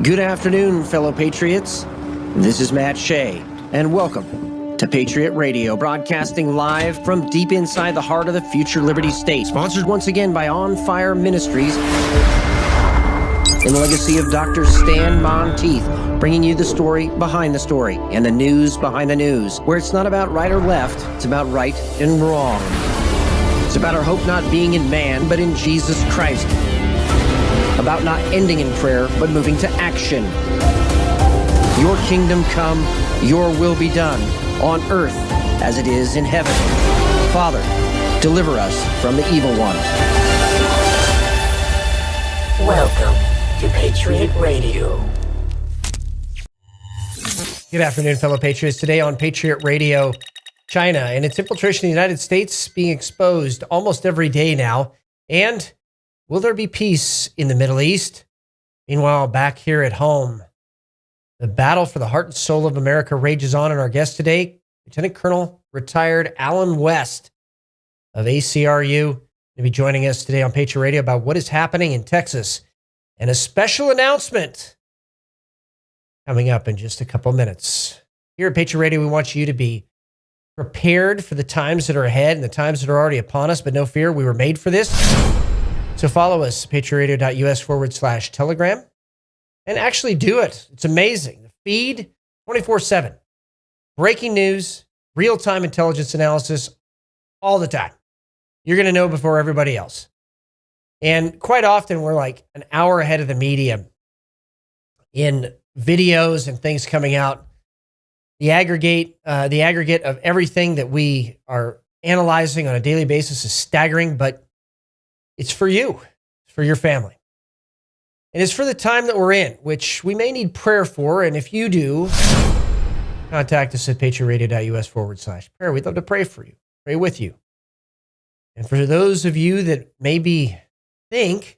Good afternoon, fellow patriots. This is Matt Shea, and welcome to Patriot Radio, broadcasting live from deep inside the heart of the future Liberty State. Sponsored once again by On Fire Ministries, in the legacy of Dr. Stan Monteith, bringing you the story behind the story and the news behind the news, where it's not about right or left, it's about right and wrong. It's about our hope not being in man, but in Jesus Christ. About not ending in prayer, but moving to action. Your kingdom come, your will be done, on earth as it is in heaven. Father, deliver us from the evil one. Welcome to Patriot Radio. Good afternoon, fellow patriots. Today on Patriot Radio, China and its infiltration in the United States being exposed almost every day now. And will there be peace in the Middle East? Meanwhile, back here at home, the battle for the heart and soul of America rages on, and our guest today, Lieutenant Colonel retired Alan West of ACRU, will be joining us today on Patriot Radio about what is happening in Texas, and a special announcement coming up in just a couple minutes. Here at Patriot Radio, we want you to be prepared for the times that are ahead and the times that are already upon us, but no fear, we were made for this. So follow us, patriotradio.us/Telegram, and actually do it. It's amazing. The feed, 24/7. Breaking news, real-time intelligence analysis, all the time. You're going to know before everybody else. And quite often, we're like an hour ahead of the media in videos and things coming out. The aggregate of everything that we are analyzing on a daily basis is staggering, but it's for you, it's for your family. And it's for the time that we're in, which we may need prayer for. And if you do, contact us at patriotradio.us/prayer. We'd love to pray for you, pray with you. And for those of you that maybe think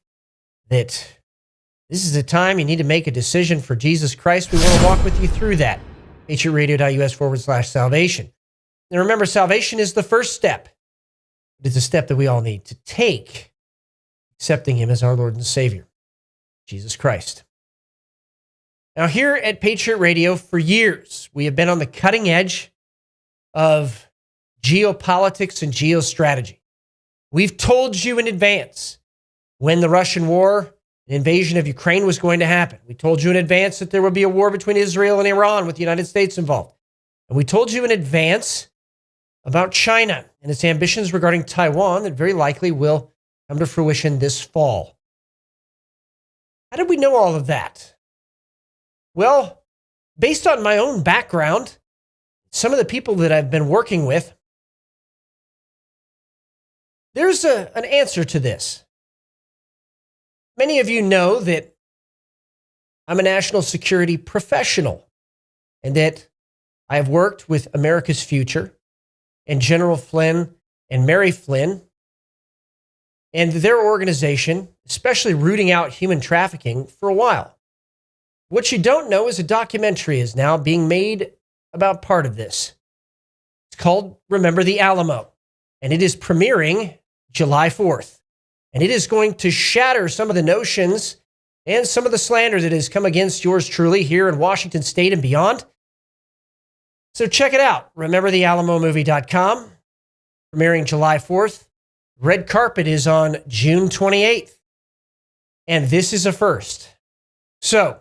that this is the time you need to make a decision for Jesus Christ, we want to walk with you through that. patriotradio.us/salvation. And remember, salvation is the first step. It's a step that we all need to take, accepting him as our Lord and Savior, Jesus Christ. Now, here at Patriot Radio, for years, we have been on the cutting edge of geopolitics and geostrategy. We've told you in advance when the Russian war, the invasion of Ukraine was going to happen. We told you in advance that there would be a war between Israel and Iran with the United States involved. And we told you in advance about China and its ambitions regarding Taiwan that very likely will come to fruition this fall. How did we know all of that? Well, based on my own background, some of the people that I've been working with, there's an answer to this. Many of you know that I'm a national security professional and that I have worked with America's Future and General Flynn and Mary Flynn and their organization, especially rooting out human trafficking, for a while. What you don't know is a documentary is now being made about part of this. It's called Remember the Alamo, and it is premiering July 4th. And it is going to shatter some of the notions and some of the slander that has come against yours truly here in Washington State and beyond. So check it out, rememberthealamomovie.com, premiering July 4th. Red carpet is on June 28th. And this is a first. So,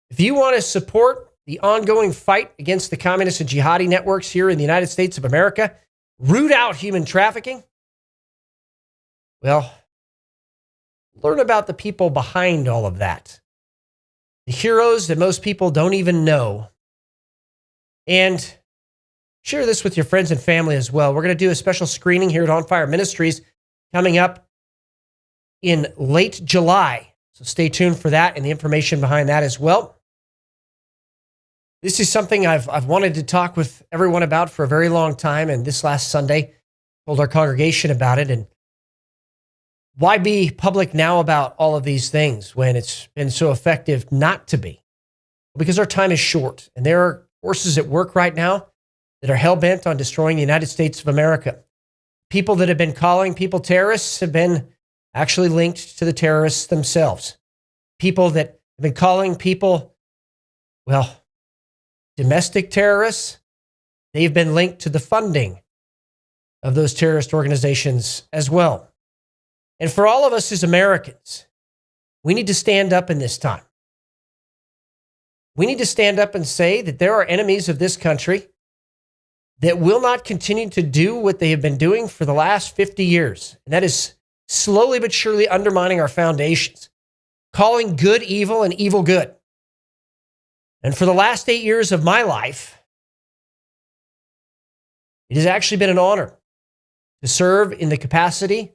if you want to support the ongoing fight against the communist and jihadi networks here in the United States of America, root out human trafficking, well, learn about the people behind all of that. The heroes that most people don't even know. And share this with your friends and family as well. We're going to do a special screening here at On Fire Ministries coming up in late July. So stay tuned for that and the information behind that as well. This is something I've wanted to talk with everyone about for a very long time. And this last Sunday, told our congregation about it. And why be public now about all of these things when it's been so effective not to be? Because our time is short. And there are forces at work right now that are hell-bent on destroying the United States of America. People that have been calling people terrorists have been actually linked to the terrorists themselves. People that They've been calling people, well, domestic terrorists. They've been linked to the funding of those terrorist organizations as well. And for all of us as Americans, we need to stand up in this time. We need to stand up and say that there are enemies of this country that will not continue to do what they have been doing for the last 50 years. And that is slowly but surely undermining our foundations, calling good evil and evil good. And for the last 8 years of my life, it has actually been an honor to serve in the capacity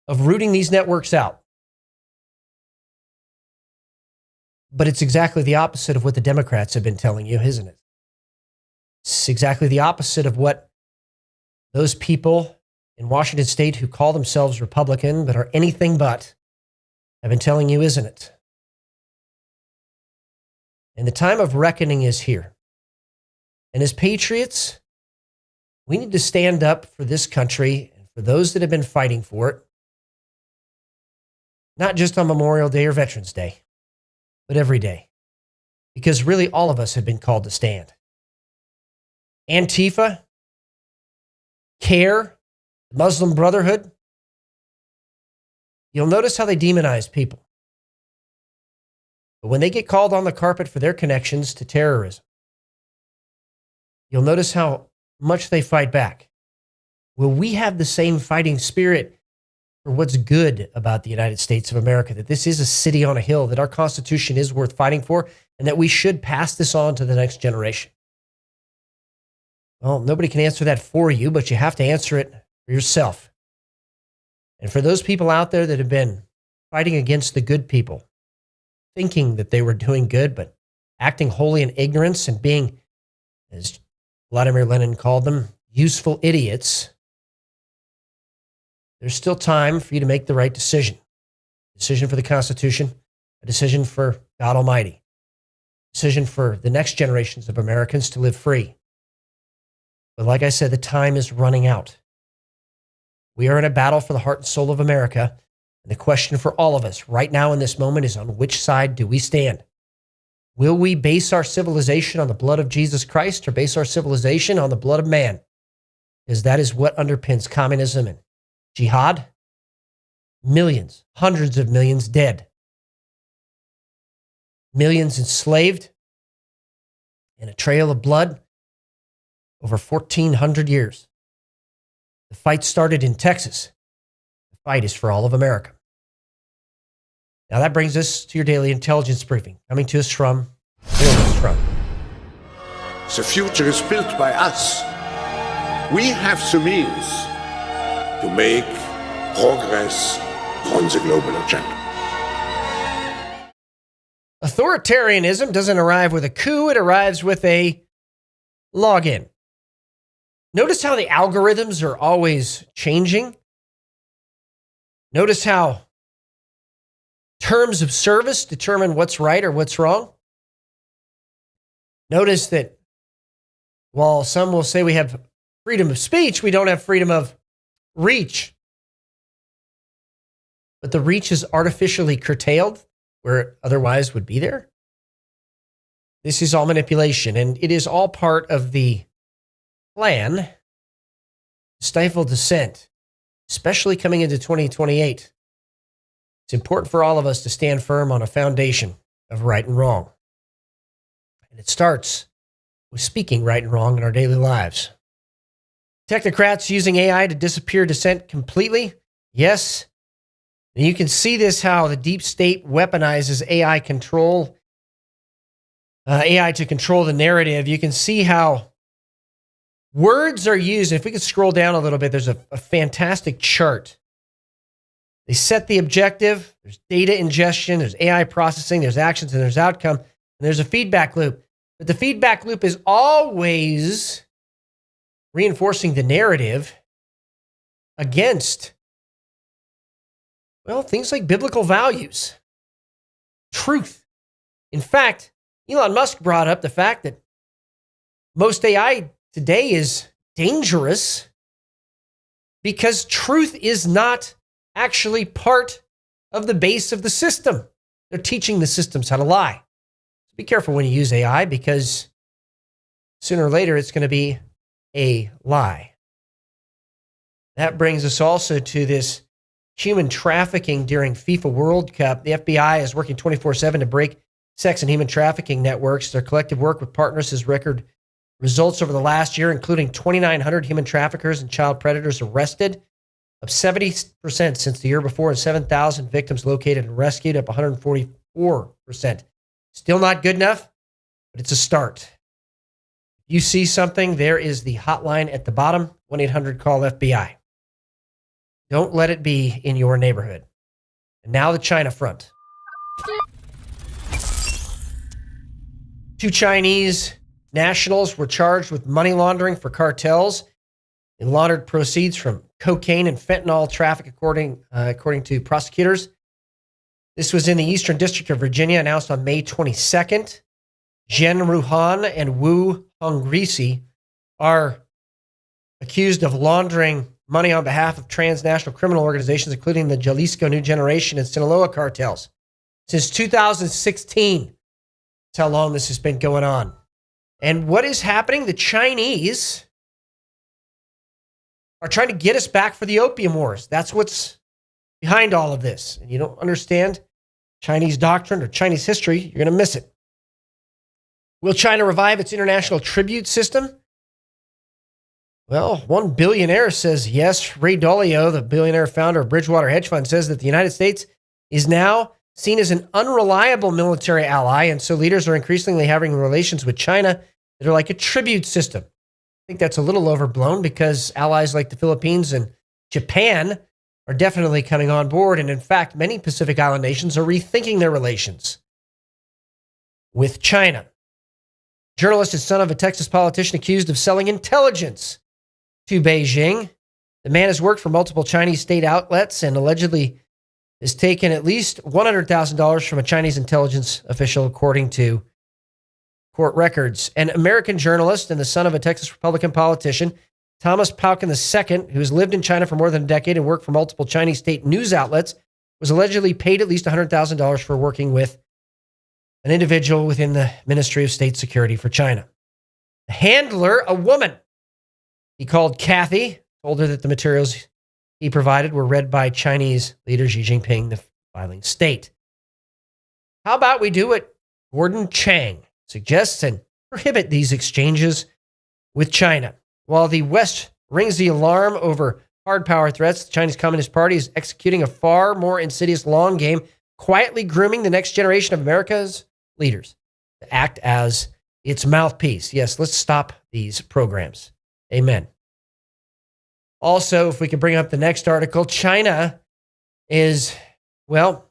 of rooting these networks out. But it's exactly the opposite of what the Democrats have been telling you, isn't it? It's exactly the opposite of what those people in Washington state who call themselves Republican but are anything but have been telling you, isn't it? And the time of reckoning is here. And as patriots, we need to stand up for this country and for those that have been fighting for it, not just on Memorial Day or Veterans Day, but every day. Because really all of us have been called to stand. Antifa, CARE, the Muslim Brotherhood, you'll notice how they demonize people. But when they get called on the carpet for their connections to terrorism, you'll notice how much they fight back. Will we have the same fighting spirit for what's good about the United States of America, that this is a city on a hill, that our Constitution is worth fighting for, and that we should pass this on to the next generation? Well, nobody can answer that for you, but you have to answer it for yourself. And for those people out there that have been fighting against the good people, thinking that they were doing good, but acting wholly in ignorance and being, as Vladimir Lenin called them, useful idiots, there's still time for you to make the right decision. A decision for the Constitution, a decision for God Almighty, a decision for the next generations of Americans to live free. But like I said, the time is running out. We are in a battle for the heart and soul of America. And the question for all of us right now in this moment is, on which side do we stand? Will we base our civilization on the blood of Jesus Christ, or base our civilization on the blood of man? Because that is what underpins communism and jihad. Millions, hundreds of millions dead. Millions enslaved. And a trail of blood over 1,400 years. The fight started in Texas. The fight is for all of America. Now that brings us to your daily intelligence briefing, coming to us from Donald Trump. The future is built by us. We have the means to make progress on the global agenda. Authoritarianism doesn't arrive with a coup, it arrives with a login. Notice how the algorithms are always changing. Notice how terms of service determine what's right or what's wrong. Notice that while some will say we have freedom of speech, we don't have freedom of reach. But the reach is artificially curtailed where it otherwise would be there. This is all manipulation, and it is all part of the plan to stifle dissent, especially coming into 2028. It's important for all of us to stand firm on a foundation of right and wrong. And it starts with speaking right and wrong in our daily lives. Technocrats using AI to disappear dissent completely? Yes. And you can see this, how the deep state weaponizes AI to control the narrative. You can see how words are used. If we could scroll down a little bit, there's a fantastic chart. They set the objective, there's data ingestion, there's AI processing, there's actions, and there's outcome, and there's a feedback loop. But the feedback loop is always reinforcing the narrative against, well, things like biblical values, truth. In fact, Elon Musk brought up the fact that most AI today is dangerous because truth is not actually part of the base of the system. They're teaching the systems how to lie. Be careful when you use AI, because sooner or later it's going to be a lie. That brings us also to this human trafficking during FIFA World Cup. The FBI is working 24/7 to break sex and human trafficking networks. Their collective work with partners has record results over the last year, including 2,900 human traffickers and child predators arrested, up 70% since the year before, and 7,000 victims located and rescued, up 144%. Still not good enough, but it's a start. If you see something, there is the hotline at the bottom, 1-800-CALL-FBI. Don't let it be in your neighborhood. And now the China front. 2 Chinese nationals were charged with money laundering for cartels. They laundered proceeds from cocaine and fentanyl traffic, according to prosecutors. This was in the Eastern District of Virginia, announced on May 22nd. Zhen Ruhan and Wu Honggrisi are accused of laundering money on behalf of transnational criminal organizations, including the Jalisco New Generation and Sinaloa cartels. Since 2016, that's how long this has been going on. And what is happening? The Chinese are trying to get us back for the opium wars. That's what's behind all of this. And you don't understand Chinese doctrine or Chinese history, you're going to miss it. Will China revive its international tribute system? Well, one billionaire says yes. Ray Dalio, the billionaire founder of Bridgewater Hedge Fund, says that the United States is now seen as an unreliable military ally, and so leaders are increasingly having relations with China that are like a tribute system. I think that's a little overblown, because allies like the Philippines and Japan are definitely coming on board, and in fact, many Pacific Island nations are rethinking their relations with China. Journalist is son of a Texas politician accused of selling intelligence to Beijing. The man has worked for multiple Chinese state outlets and allegedly has taken at least $100,000 from a Chinese intelligence official, according to court records. An American journalist and the son of a Texas Republican politician, Thomas Pauken II, who has lived in China for more than a decade and worked for multiple Chinese state news outlets, was allegedly paid at least $100,000 for working with an individual within the Ministry of State Security for China. The handler, a woman he called Kathy, told her that the materials he provided were read by Chinese leader Xi Jinping, the filing state. How about we do what Gordon Chang suggests and prohibit these exchanges with China? While the West rings the alarm over hard power threats, the Chinese Communist Party is executing a far more insidious long game, quietly grooming the next generation of America's leaders to act as its mouthpiece. Yes, let's stop these programs. Amen. Also, if we could bring up the next article, China is, well,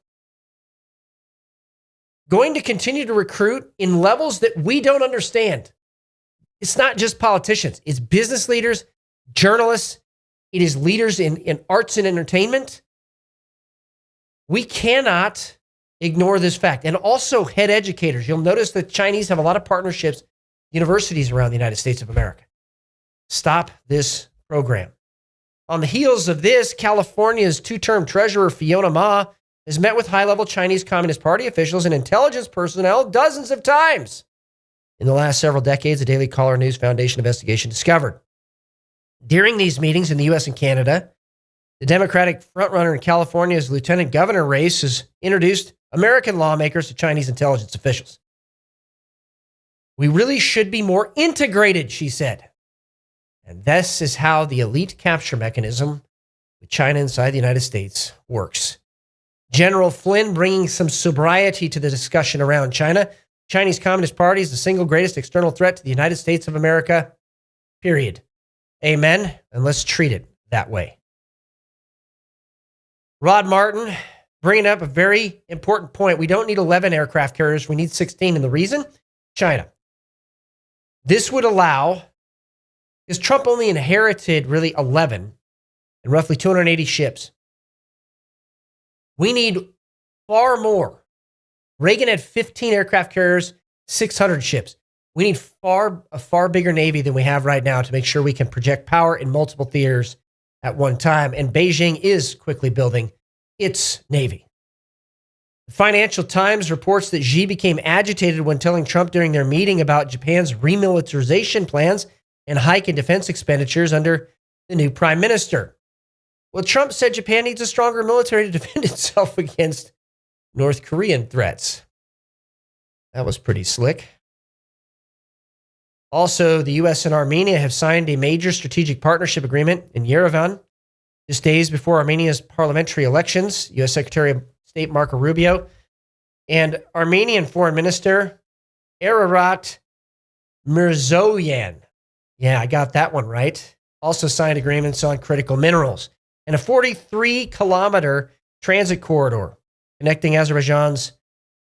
going to continue to recruit in levels that we don't understand. It's not just politicians. It's business leaders, journalists. It is leaders in arts and entertainment. We cannot ignore this fact. And also head educators. You'll notice that Chinese have a lot of partnerships, universities around the United States of America. Stop this program. On the heels of this, California's 2-term treasurer, Fiona Ma, has met with high-level Chinese Communist Party officials and intelligence personnel dozens of times. In the last several decades, the Daily Caller News Foundation investigation discovered. During these meetings in the U.S. and Canada, the Democratic frontrunner in California's lieutenant governor race has introduced American lawmakers to Chinese intelligence officials. We really should be more integrated, she said. And this is how the elite capture mechanism with China inside the United States works. General Flynn bringing some sobriety to the discussion around China. Chinese Communist Party is the single greatest external threat to the United States of America, period. Amen. And let's treat it that way. Rod Martin bringing up a very important point. We don't need 11 aircraft carriers. We need 16. And the reason? China. This would allow, because Trump only inherited really 11 and roughly 280 ships. We need far more. Reagan had 15 aircraft carriers, 600 ships. We need a far bigger Navy than we have right now to make sure we can project power in multiple theaters at one time. And Beijing is quickly building its Navy. The Financial Times reports that Xi became agitated when telling Trump during their meeting about Japan's remilitarization plans and hike in defense expenditures under the new prime minister. Well, Trump said Japan needs a stronger military to defend itself against North Korean threats. That was pretty slick. Also, the U.S. and Armenia have signed a major strategic partnership agreement in Yerevan just days before Armenia's parliamentary elections. U.S. Secretary of State Marco Rubio and Armenian Foreign Minister Ararat Mirzoyan, yeah, I got that one right, also signed agreements on critical minerals and a 43-kilometer transit corridor connecting Azerbaijan's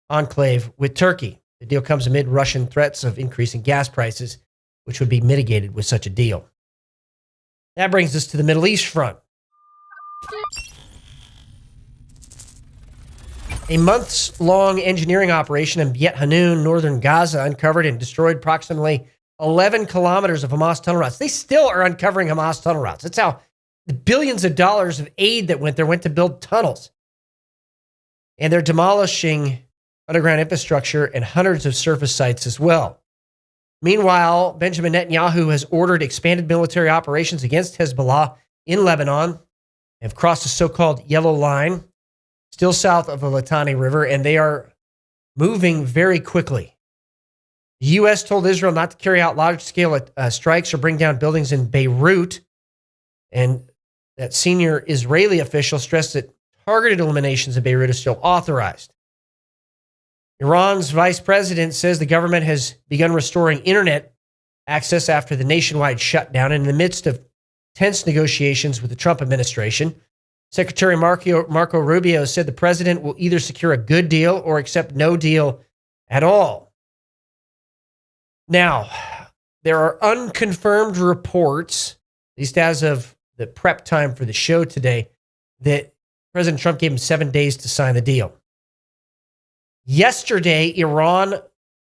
enclave with Turkey. The deal comes amid Russian threats of increasing gas prices, which would be mitigated with such a deal. That brings us to the Middle East front. A months-long engineering operation in Bet Hanun, northern Gaza, uncovered and destroyed approximately 11 kilometers of Hamas tunnel routes. They still are uncovering Hamas tunnel routes. That's how the billions of dollars of aid that went there went to build tunnels. And they're demolishing underground infrastructure and hundreds of surface sites as well. Meanwhile, Benjamin Netanyahu has ordered expanded military operations against Hezbollah in Lebanon, have crossed the so-called Yellow Line, still south of the Litani River, and they are moving very quickly. The U.S. told Israel not to carry out large-scale strikes or bring down buildings in Beirut, and that senior Israeli official stressed that targeted eliminations in Beirut are still authorized. Iran's vice president says the government has begun restoring internet access after the nationwide shutdown in the midst of tense negotiations with the Trump administration. Secretary Marco Rubio said the president will either secure a good deal or accept no deal at all. Now, there are unconfirmed reports, at least as of the prep time for the show today, that President Trump gave him 7 days to sign the deal. Yesterday, Iran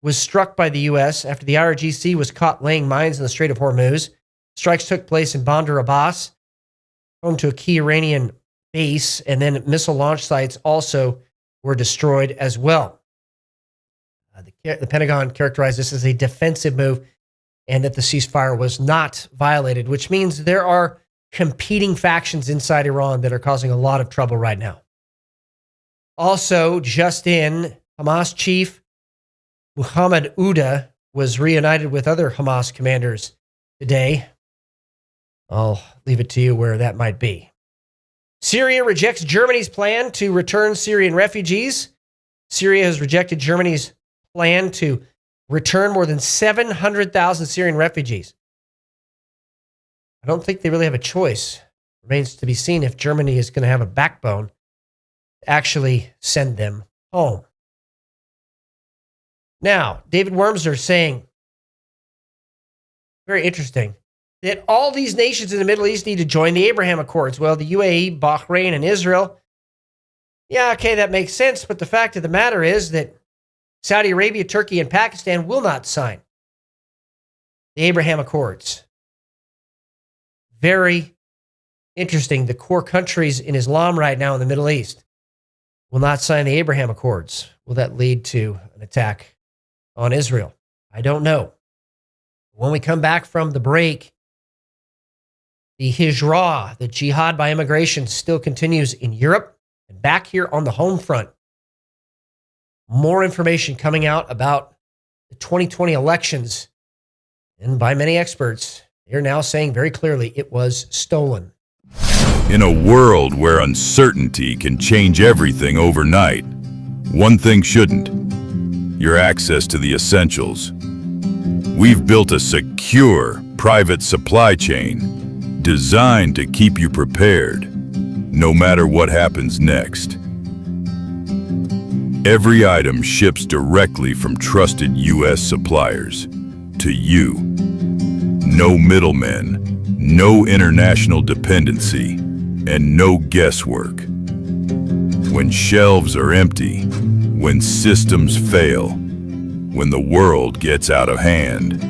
was struck by the U.S. after the IRGC was caught laying mines in the Strait of Hormuz. Strikes took place in Bandar Abbas, home to a key Iranian base, and then missile launch sites also were destroyed as well. The Pentagon characterized this as a defensive move and that the ceasefire was not violated, which means there are competing factions inside Iran that are causing a lot of trouble right now. Also, just in, Hamas chief Muhammad Uda was reunited with other Hamas commanders today. I'll leave it to you where that might be. Syria rejects Germany's plan to return Syrian refugees. Syria has rejected Germany's plan to return more than 700,000 Syrian refugees. I don't think they really have a choice. Remains to be seen if Germany is going to have a backbone to actually send them home. Now, David Wormser saying, very interesting, that all these nations in the Middle East need to join the Abraham Accords. Well, the UAE, Bahrain, and Israel, yeah, okay, that makes sense. But the fact of the matter is that Saudi Arabia, Turkey, and Pakistan will not sign the Abraham Accords. Very interesting. The core countries in Islam right now in the Middle East will not sign the Abraham Accords. Will that lead to an attack on Israel? I don't know. When we come back from the break, the hijrah, the jihad by immigration, still continues in Europe and back here on the home front. More information coming out about the 2020 elections, and by many experts, they're now saying very clearly it was stolen. In a world where uncertainty can change everything overnight, one thing shouldn't: your access to the essentials. We've built a secure, private supply chain designed to keep you prepared, no matter what happens next. Every item ships directly from trusted U.S. suppliers to you. No middlemen, no international dependency, and no guesswork. When shelves are empty, when systems fail, when the world gets out of hand,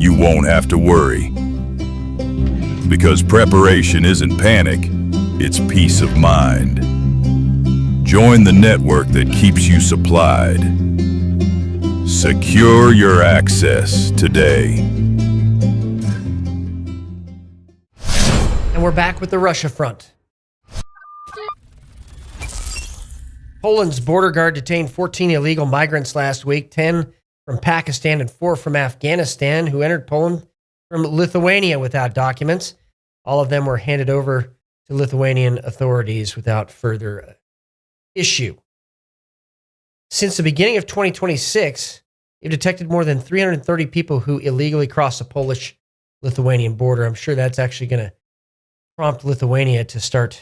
you won't have to worry. Because preparation isn't panic, it's peace of mind. Join the network that keeps you supplied. Secure your access today. And we're back with the Russia front. Poland's border guard detained 14 illegal migrants last week, 10 from Pakistan and 4 from Afghanistan, who entered Poland from Lithuania without documents. All of them were handed over to Lithuanian authorities without further issue. Since the beginning of 2026, they've detected more than 330 people who illegally crossed the Polish-Lithuanian border. I'm sure that's actually going to prompt Lithuania to start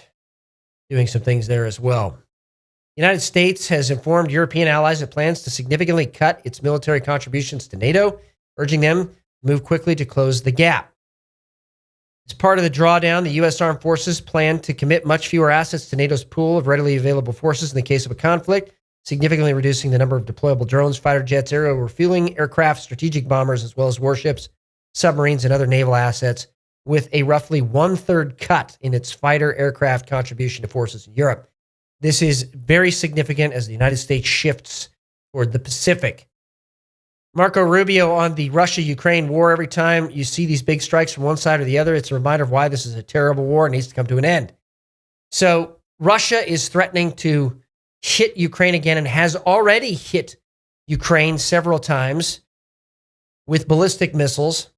doing some things there as well. The United States has informed European allies it plans to significantly cut its military contributions to NATO, urging them to move quickly to close the gap. As part of the drawdown, the U.S. Armed Forces plan to commit much fewer assets to NATO's pool of readily available forces in the case of a conflict, significantly reducing the number of deployable drones, fighter jets, aerial refueling aircraft, strategic bombers, as well as warships, submarines, and other naval assets, with a roughly one-third cut in its fighter aircraft contribution to forces in Europe. This is very significant as the United States shifts toward the Pacific. Marco Rubio on the Russia-Ukraine war. Every time you see these big strikes from one side or the other, it's a reminder of why this is a terrible war and needs to come to an end. So Russia is threatening to hit Ukraine again and has already hit Ukraine several times with ballistic missiles.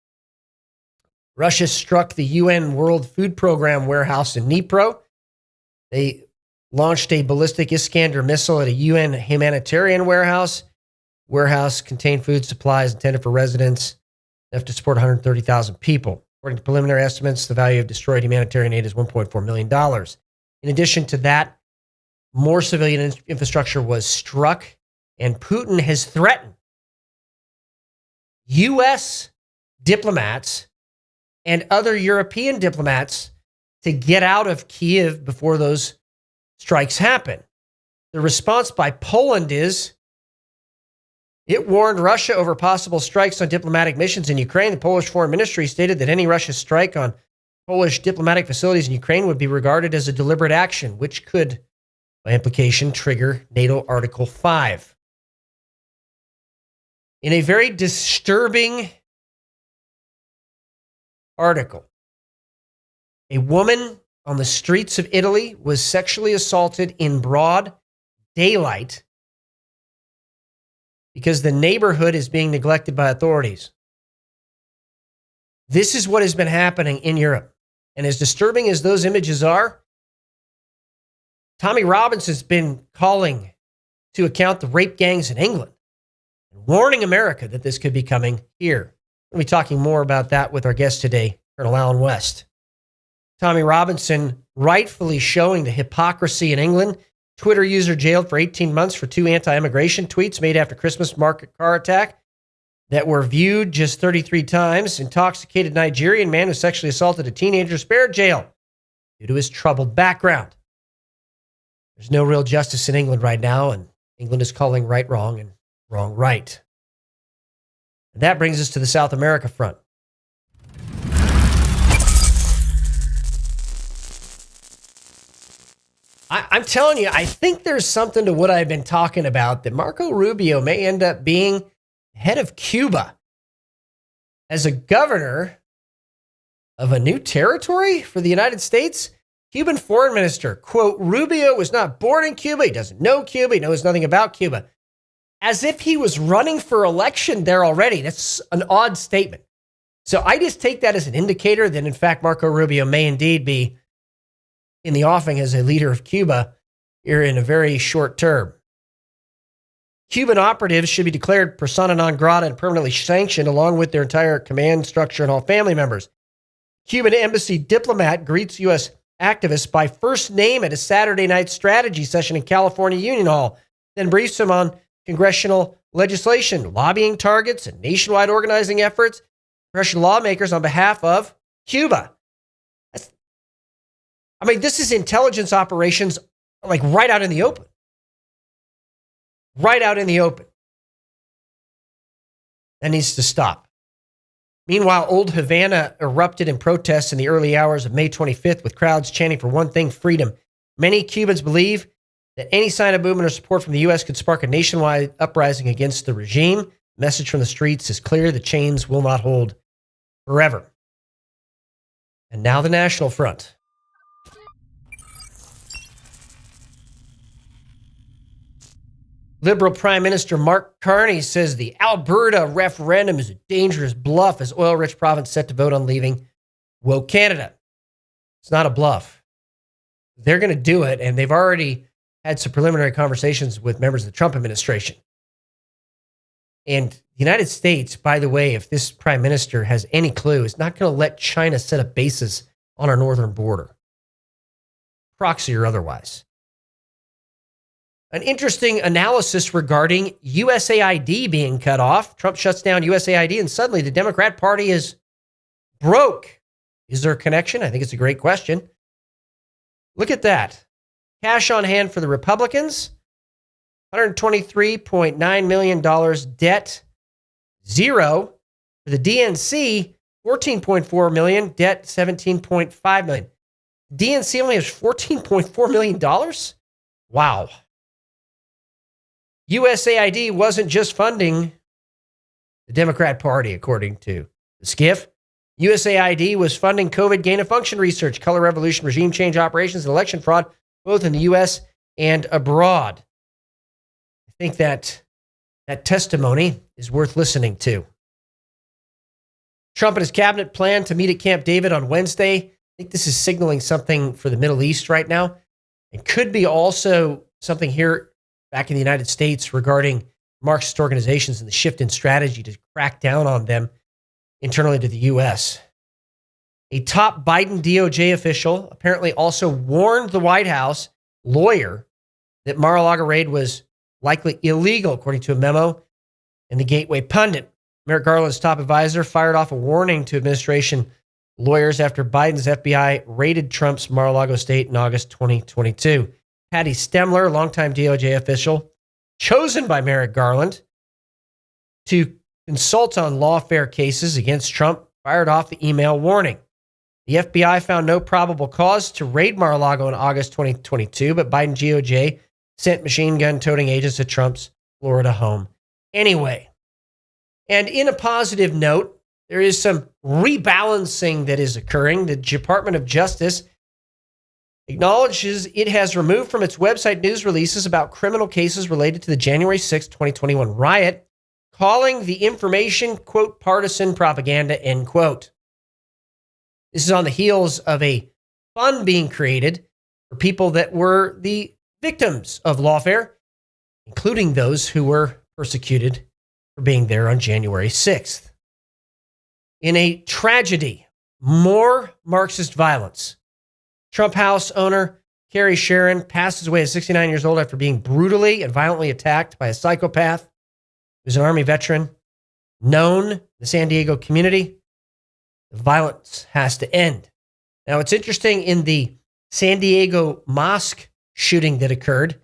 Russia struck the UN World Food Program warehouse in Dnipro. They launched a ballistic Iskander missile at a UN humanitarian warehouse. Warehouse contained food supplies intended for residents enough to support 130,000 people. According to preliminary estimates, the value of destroyed humanitarian aid is $1.4 million. In addition to that, more civilian infrastructure was struck, and Putin has threatened U.S. diplomats and other European diplomats to get out of Kyiv before those strikes happen. The response by Poland is it warned Russia over possible strikes on diplomatic missions in Ukraine. The Polish Foreign Ministry stated that any Russian strike on Polish diplomatic facilities in Ukraine would be regarded as a deliberate action, which could, by implication, trigger NATO Article 5. In a very disturbing article, a woman on the streets of Italy was sexually assaulted in broad daylight because the neighborhood is being neglected by authorities. This is what has been happening in Europe. And as disturbing as those images are, Tommy Robinson's been calling to account the rape gangs in England and warning America that this could be coming here. We'll be talking more about that with our guest today, Colonel Alan West. Tommy Robinson rightfully showing the hypocrisy in England. Twitter user jailed for 18 months for 2 anti-immigration tweets made after Christmas market car attack that were viewed just 33 times. Intoxicated Nigerian man who sexually assaulted a teenager spared jail due to his troubled background. There's no real justice in England right now, and England is calling right wrong and wrong right. And that brings us to the South America front. I'm telling you, I think there's something to what I've been talking about, that Marco Rubio may end up being head of Cuba as a governor of a new territory for the United States. Cuban foreign minister, quote, Rubio was not born in Cuba. He doesn't know Cuba. He knows nothing about Cuba. As if he was running for election there already. That's an odd statement. So I just take that as an indicator that, in fact, Marco Rubio may indeed be in the offing as a leader of Cuba here in a very short term. Cuban operatives should be declared persona non grata and permanently sanctioned, along with their entire command structure and all family members. Cuban embassy diplomat greets U.S. activists by first name at a Saturday night strategy session in California Union Hall, then briefs them on congressional legislation, lobbying targets, and nationwide organizing efforts, pressure lawmakers on behalf of Cuba. This is intelligence operations like right out in the open. Right out in the open. That needs to stop. Meanwhile, Old Havana erupted in protests in the early hours of May 25th with crowds chanting for one thing, freedom. Many Cubans believe that any sign of movement or support from the U.S. could spark a nationwide uprising against the regime. The message from the streets is clear. The chains will not hold forever. And now the National Front. Liberal Prime Minister Mark Carney says the Alberta referendum is a dangerous bluff as oil-rich province set to vote on leaving woke Canada. It's not a bluff. They're going to do it, and they've already had some preliminary conversations with members of the Trump administration. And the United States, by the way, if this prime minister has any clue, is not going to let China set up bases on our northern border, proxy or otherwise. An interesting analysis regarding USAID being cut off. Trump shuts down USAID, and suddenly the Democrat Party is broke. Is there a connection? I think it's a great question. Look at that. Cash on hand for the Republicans, $123.9 million debt, zero. For the DNC, $14.4 million, debt $17.5 million. DNC only has $14.4 million? Wow. USAID wasn't just funding the Democrat Party, according to the SCIF. USAID was funding COVID gain-of-function research, color revolution, regime change operations, and election fraud, both in the U.S. and abroad. I think that testimony is worth listening to. Trump and his cabinet plan to meet at Camp David on Wednesday. I think this is signaling something for the Middle East right now. It could be also something here back in the United States regarding Marxist organizations and the shift in strategy to crack down on them internally to the U.S. A top Biden DOJ official apparently also warned the White House lawyer that Mar-a-Lago raid was likely illegal, according to a memo in the Gateway Pundit. Merrick Garland's top advisor fired off a warning to administration lawyers after Biden's FBI raided Trump's Mar-a-Lago estate in August 2022. Patty Stemler, longtime DOJ official, chosen by Merrick Garland to consult on lawfare cases against Trump, fired off the email warning. The FBI found no probable cause to raid Mar-a-Lago in August 2022, but Biden DOJ sent machine gun-toting agents to Trump's Florida home anyway. And in a positive note, there is some rebalancing that is occurring. The Department of Justice acknowledges it has removed from its website news releases about criminal cases related to the January 6, 2021 riot, calling the information, quote, partisan propaganda, end quote. This is on the heels of a fund being created for people that were the victims of lawfare, including those who were persecuted for being there on January 6th. In a tragedy, more Marxist violence. Trump House owner Carrie Sharon passes away at 69 years old after being brutally and violently attacked by a psychopath who's an Army veteran, known in the San Diego community. The violence has to end. Now, it's interesting in the San Diego mosque shooting that occurred,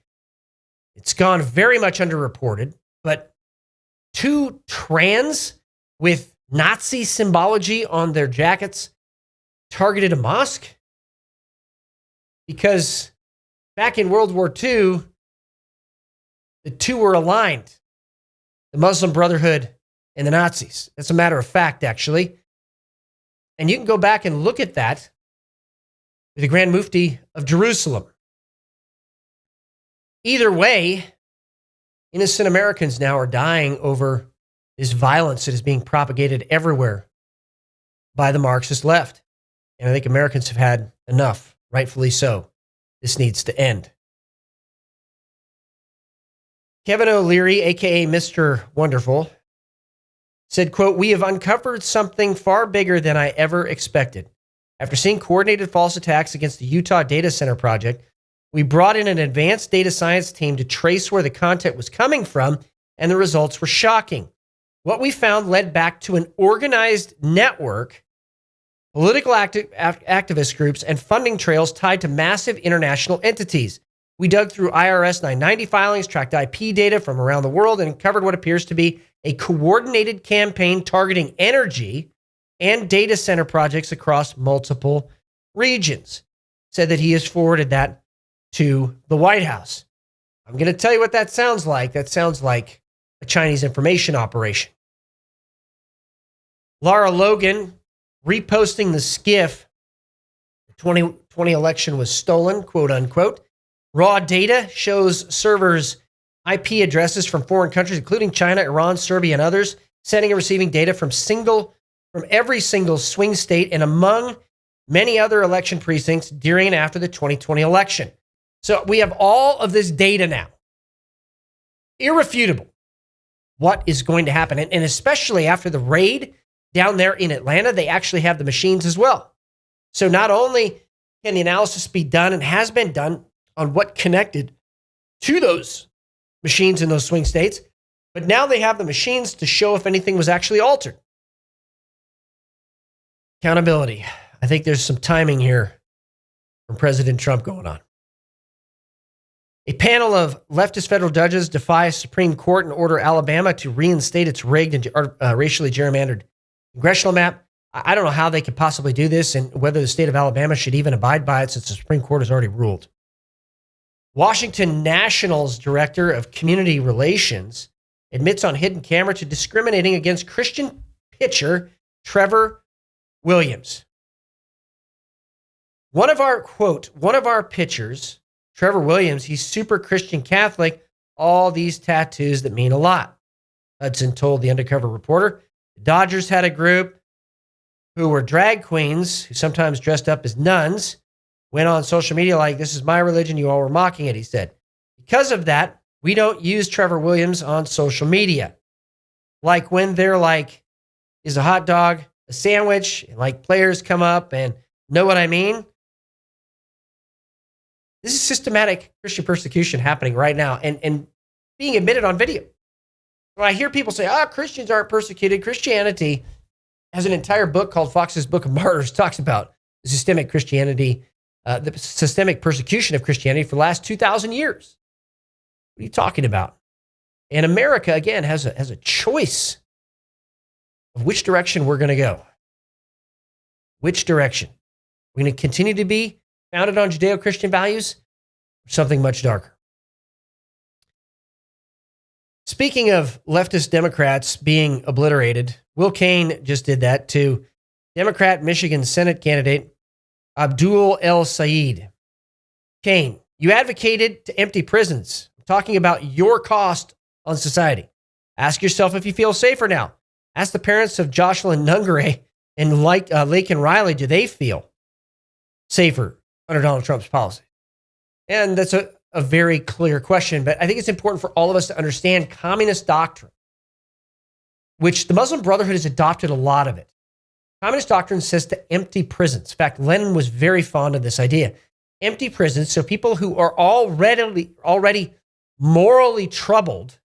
it's gone very much underreported, but two trans with Nazi symbology on their jackets targeted a mosque because back in World War II, the two were aligned, the Muslim Brotherhood and the Nazis. That's a matter of fact, actually. And you can go back and look at that with the Grand Mufti of Jerusalem. Either way, innocent Americans now are dying over this violence that is being propagated everywhere by the Marxist left. And I think Americans have had enough, rightfully so. This needs to end. Kevin O'Leary, a.k.a. Mr. Wonderful, said, quote, "We have uncovered something far bigger than I ever expected. After seeing coordinated false attacks against the Utah data center project, we brought in an advanced data science team to trace where the content was coming from, and the results were shocking. What we found led back to an organized network, political activist groups, and funding trails tied to massive international entities. We dug through IRS 990 filings, tracked IP data from around the world, and uncovered what appears to be a coordinated campaign targeting energy and data center projects across multiple regions." Said that he has forwarded that to the White House. I'm going to tell you what that sounds like. That sounds like a Chinese information operation. Lara Logan reposting the skiff. The 2020 election was stolen, quote unquote. Raw data shows servers' IP addresses from foreign countries, including China, Iran, Serbia, and others, sending and receiving data from every single swing state and among many other election precincts during and after the 2020 election. So we have all of this data now. Irrefutable. What is going to happen? And especially after the raid down there in Atlanta, they actually have the machines as well. So not only can the analysis be done and has been done on what connected to those machines in those swing states, but now they have the machines to show if anything was actually altered. Accountability. I think there's some timing here from President Trump going on. A panel of leftist federal judges defies Supreme Court and order Alabama to reinstate its rigged and racially gerrymandered congressional map. I don't know how they could possibly do this and whether the state of Alabama should even abide by it since the Supreme Court has already ruled. Washington National's Director of Community Relations admits on hidden camera to discriminating against Christian pitcher Trevor Williams. One of our pitchers, Trevor Williams, he's super Christian Catholic, all these tattoos that mean a lot. Hudson told the undercover reporter. The Dodgers had a group who were drag queens, who sometimes dressed up as nuns, went on social media like, this is my religion, you all were mocking it, he said. Because of that, we don't use Trevor Williams on social media. Like when they're like, is a hot dog a sandwich? And like players come up and know what I mean? This is systematic Christian persecution happening right now and being admitted on video. When I hear people say, Christians aren't persecuted, Christianity has an entire book called Fox's Book of Martyrs, talks about systemic Christianity, the systemic persecution of Christianity for the last 2,000 years. What are you talking about? And America, again, has a choice of which direction we're going to go. Which direction? We're going to continue to be founded on Judeo-Christian values or something much darker? Speaking of leftist Democrats being obliterated, Will Cain just did that to Democrat Michigan Senate candidate Abdul El Sayed. Cain, you advocated to empty prisons. I'm talking about your cost on society. Ask yourself if you feel safer now. Ask the parents of Jocelyn Nungare and Laken Riley, do they feel safer under Donald Trump's policy? And that's a very clear question, but I think it's important for all of us to understand communist doctrine, which the Muslim Brotherhood has adopted a lot of it. Communist doctrine says to empty prisons. In fact, Lenin was very fond of this idea. Empty prisons, so people who are already morally troubled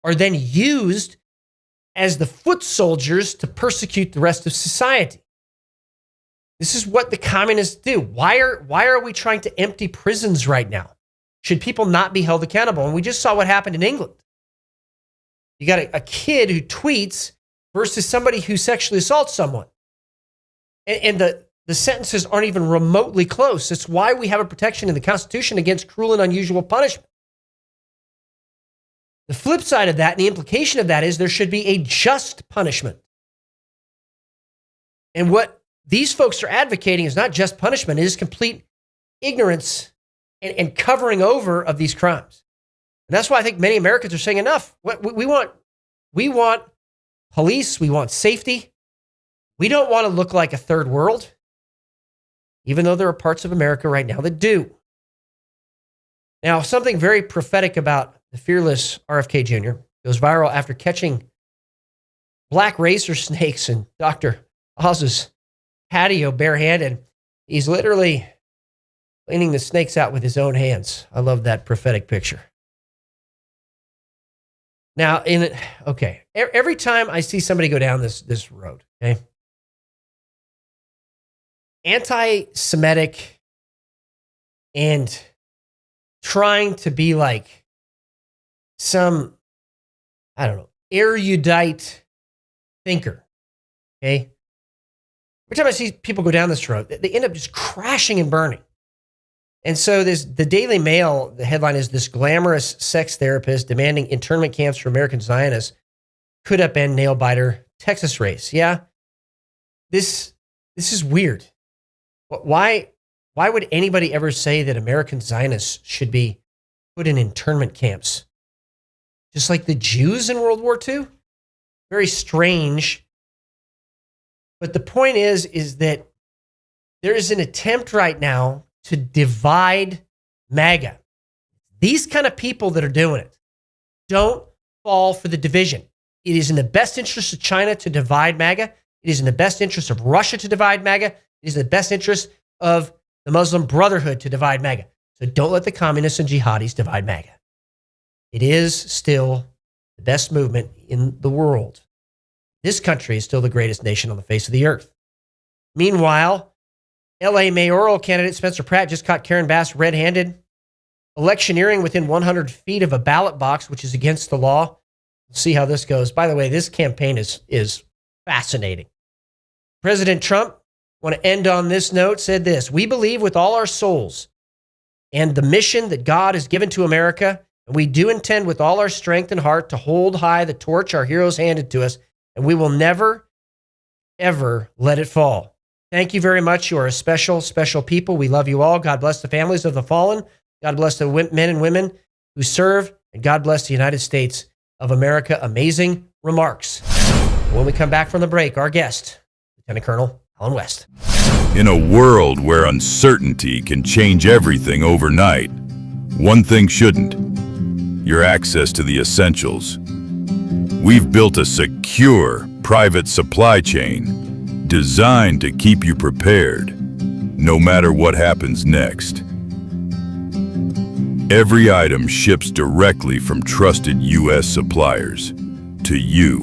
are then used as the foot soldiers to persecute the rest of society. This is what the communists do. Why are we trying to empty prisons right now? Should people not be held accountable? And we just saw what happened in England. You got a kid who tweets versus somebody who sexually assaults someone. And the sentences aren't even remotely close. That's why we have a protection in the Constitution against cruel and unusual punishment. The flip side of that, and the implication of that, is there should be a just punishment. And what these folks are advocating is not just punishment, it is complete ignorance and covering over of these crimes. And that's why I think many Americans are saying enough. We want police, we want safety. We don't want to look like a third world, even though there are parts of America right now that do. Now, something very prophetic about the fearless RFK Jr. goes viral after catching black racer snakes in Dr. Oz's patio barehanded. He's literally cleaning the snakes out with his own hands. I love that prophetic picture. Now, every time I see somebody go down this road, okay, anti-Semitic and trying to be like some, erudite thinker, okay? Every time I see people go down this road, they end up just crashing and burning. And so the Daily Mail, the headline is, "This glamorous sex therapist demanding internment camps for American Zionists could upend nail-biter Texas race." Yeah, this is weird. Why would anybody ever say that American Zionists should be put in internment camps? Just like the Jews in World War II? Very strange. But the point is that there is an attempt right now to divide MAGA. These kind of people that are doing it don't fall for the division. It is in the best interest of China to divide MAGA. It is in the best interest of Russia to divide MAGA. It is in the best interest of the Muslim Brotherhood to divide MAGA. So don't let the communists and jihadis divide MAGA. It is still the best movement in the world. This country is still the greatest nation on the face of the earth. Meanwhile, LA mayoral candidate Spencer Pratt just caught Karen Bass red-handed, electioneering within 100 feet of a ballot box, which is against the law. We'll see how this goes. By the way, this campaign is fascinating. President Trump, want to end on this note, said this: "We believe with all our souls and the mission that God has given to America, and we do intend with all our strength and heart to hold high the torch our heroes handed to us, and we will never, ever let it fall. Thank you very much. You are a special, special people. We love you all. God bless the families of the fallen. God bless the men and women who serve, and God bless the United States of America." Amazing remarks. When we come back from the break, our guest, Lieutenant Colonel Alan West. In a world where uncertainty can change everything overnight, one thing shouldn't: your access to the essentials. We've built a secure, private supply chain designed to keep you prepared, no matter what happens next. Every item ships directly from trusted U.S. suppliers to you.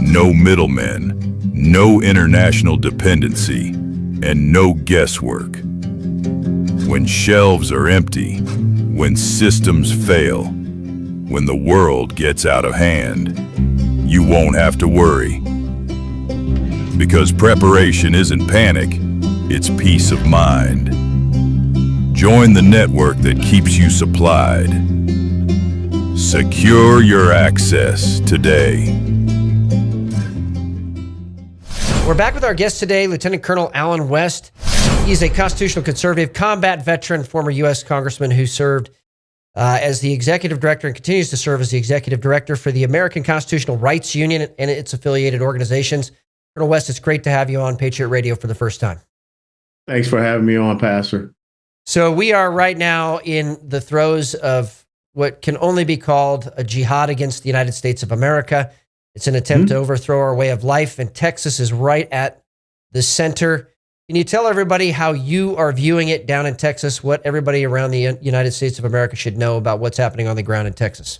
No middlemen, no international dependency, and no guesswork. When shelves are empty, when systems fail, when the world gets out of hand, you won't have to worry. Because preparation isn't panic, it's peace of mind. Join the network that keeps you supplied. Secure your access today. We're back with our guest today, Lieutenant Colonel Alan West. He's a constitutional conservative, combat veteran, former U.S. congressman who served as the executive director and continues to serve as the executive director for the American Constitutional Rights Union and its affiliated organizations. Colonel West, it's great to have you on Patriot Radio for the first time. Thanks for having me on, Pastor. So we are right now in the throes of what can only be called a jihad against the United States of America. It's an attempt to overthrow our way of life, and Texas is right at the center. Can you tell everybody how you are viewing it down in Texas, what everybody around the United States of America should know about what's happening on the ground in Texas?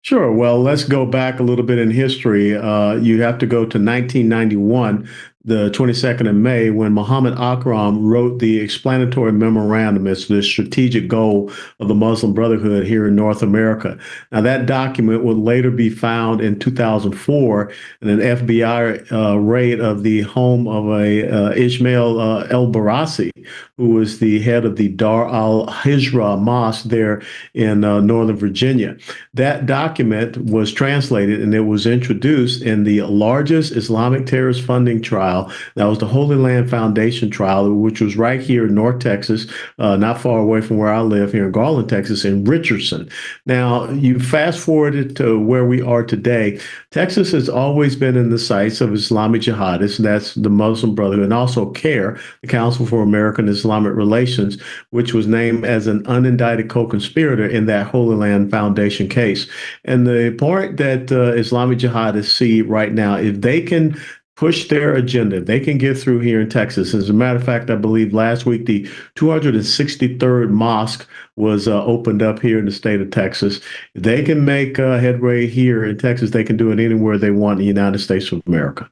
Sure. Well, let's go back a little bit in history. You have to go to 1991, the 22nd of May, when Muhammad Akram wrote the explanatory memorandum as the strategic goal of the Muslim Brotherhood here in North America. Now, that document would later be found in 2004 in an FBI raid of the home of a Ismail el-Barasi, who was the head of the Dar al-Hijra Mosque there in Northern Virginia. That document was translated and it was introduced in the largest Islamic terrorist funding trial. That was the Holy Land Foundation trial, which was right here in North Texas, not far away from where I live here in Garland, Texas, in Richardson. Now, you fast forwarded to where we are today. Texas has always been in the sights of Islamic jihadists, and that's the Muslim Brotherhood, and also CAIR, the Council for American Islamic Relations, which was named as an unindicted co-conspirator in that Holy Land Foundation case. And the point that Islamic jihadists see right now, if they can push their agenda, they can get through here in Texas. As a matter of fact, I believe last week the 263rd mosque was opened up here in the state of Texas. If they can make headway here in Texas, they can do it anywhere they want in the United States of America.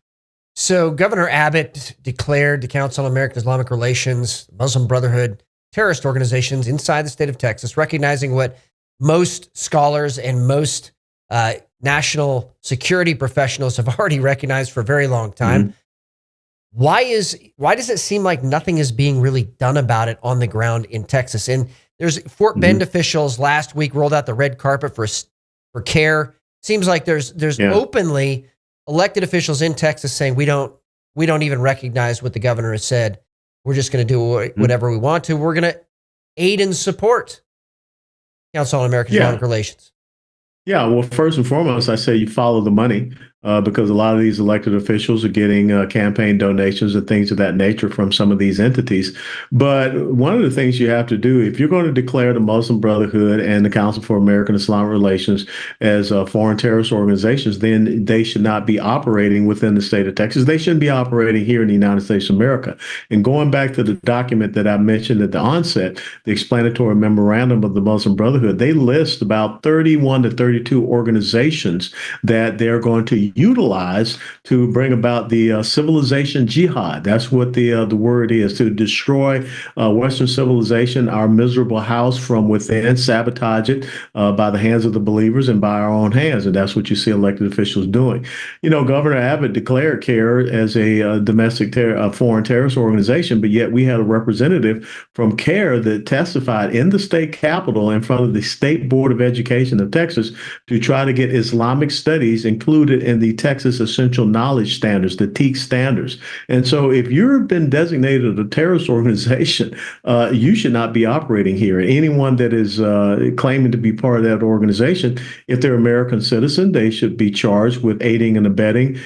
So Governor Abbott declared the Council on American Islamic Relations, Muslim Brotherhood, terrorist organizations inside the state of Texas, recognizing what most scholars and most national security professionals have already recognized for a very long time. why does it seem like nothing is being really done about it on the ground in Texas? And there's Fort Bend officials last week rolled out the red carpet for CARE. Seems like there's openly elected officials in Texas saying we don't even recognize what the governor has said. We're just going to do whatever we want to. We're going to aid and support Council on American-Islamic Relations. Yeah, well, first and foremost, I say you follow the money because a lot of these elected officials are getting campaign donations and things of that nature from some of these entities. But one of the things you have to do, if you're going to declare the Muslim Brotherhood and the Council for American-Islamic Relations as foreign terrorist organizations, then they should not be operating within the state of Texas. They shouldn't be operating here in the United States of America. And going back to the document that I mentioned at the onset, the explanatory memorandum of the Muslim Brotherhood, they list about 31 to 32 organizations that they're going to utilize to bring about the civilization jihad. That's what the word is, to destroy Western civilization, our miserable house from within, sabotage it by the hands of the believers and by our own hands. And that's what you see elected officials doing. You know, Governor Abbott declared CARE as a domestic foreign terrorist organization, but yet we had a representative from CARE that testified in the state capitol in front of the State Board of Education of Texas to try to get Islamic studies included in the Texas Essential Knowledge Standards, the TEAK standards. And so if you've been designated a terrorist organization, you should not be operating here. Anyone that is claiming to be part of that organization, if they're American citizen, they should be charged with aiding and abetting,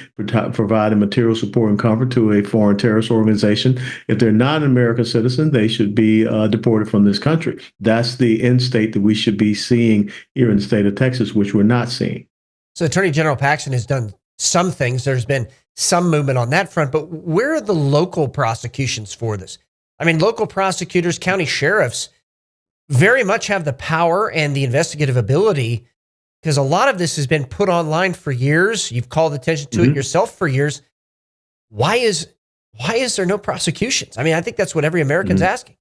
providing material support and comfort to a foreign terrorist organization. If they're not an American citizen, they should be deported from this country. That's the end state that we should be seeing here in the state of Texas, which we're not seeing. So Attorney General Paxton has done some things. There's been some movement on that front, but where are the local prosecutions for this? I mean, local prosecutors, county sheriffs very much have the power and the investigative ability, because a lot of this has been put online for years. You've called attention to it yourself for years. Why is there no prosecutions? I mean, I think that's what every American's asking.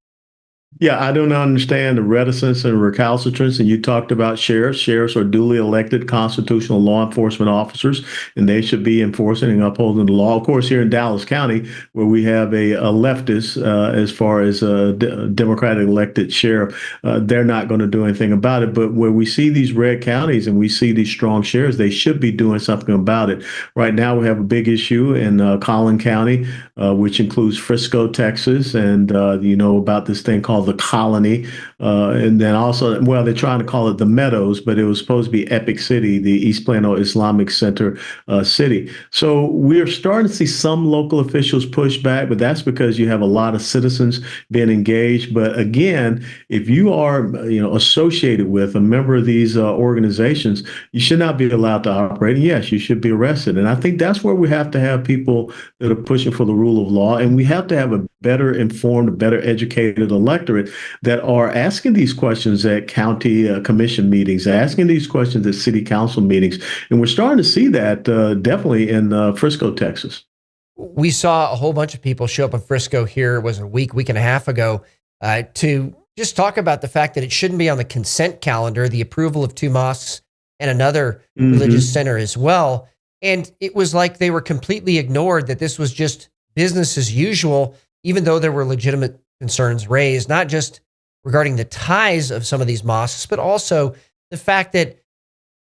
Yeah, I don't understand the reticence and recalcitrance. And you talked about sheriffs. Sheriffs are duly elected constitutional law enforcement officers, and they should be enforcing and upholding the law. Of course, here in Dallas County, where we have a leftist as far as a Democratic elected sheriff, they're not going to do anything about it. But where we see these red counties and we see these strong sheriffs, they should be doing something about it. Right now, we have a big issue in Collin County, which includes Frisco, Texas, and you know about this thing called the Colony, and then also, well, they're trying to call it the Meadows, but it was supposed to be Epic City, the East Plano Islamic Center city. So we're starting to see some local officials push back, but that's because you have a lot of citizens being engaged. But again, if you are, associated with a member of these organizations, you should not be allowed to operate. And yes, you should be arrested. And I think that's where we have to have people that are pushing for the rule of law, and we have to have a better informed, better educated electorate that are asking these questions at county commission meetings, asking these questions at city council meetings. And we're starting to see that definitely in Frisco, Texas. We saw a whole bunch of people show up in Frisco here, it was a week and a half ago, to just talk about the fact that it shouldn't be on the consent calendar, the approval of 2 mosques and another religious center as well. And it was like they were completely ignored, that this was just business as usual, even though there were legitimate concerns raised, not just regarding the ties of some of these mosques, but also the fact that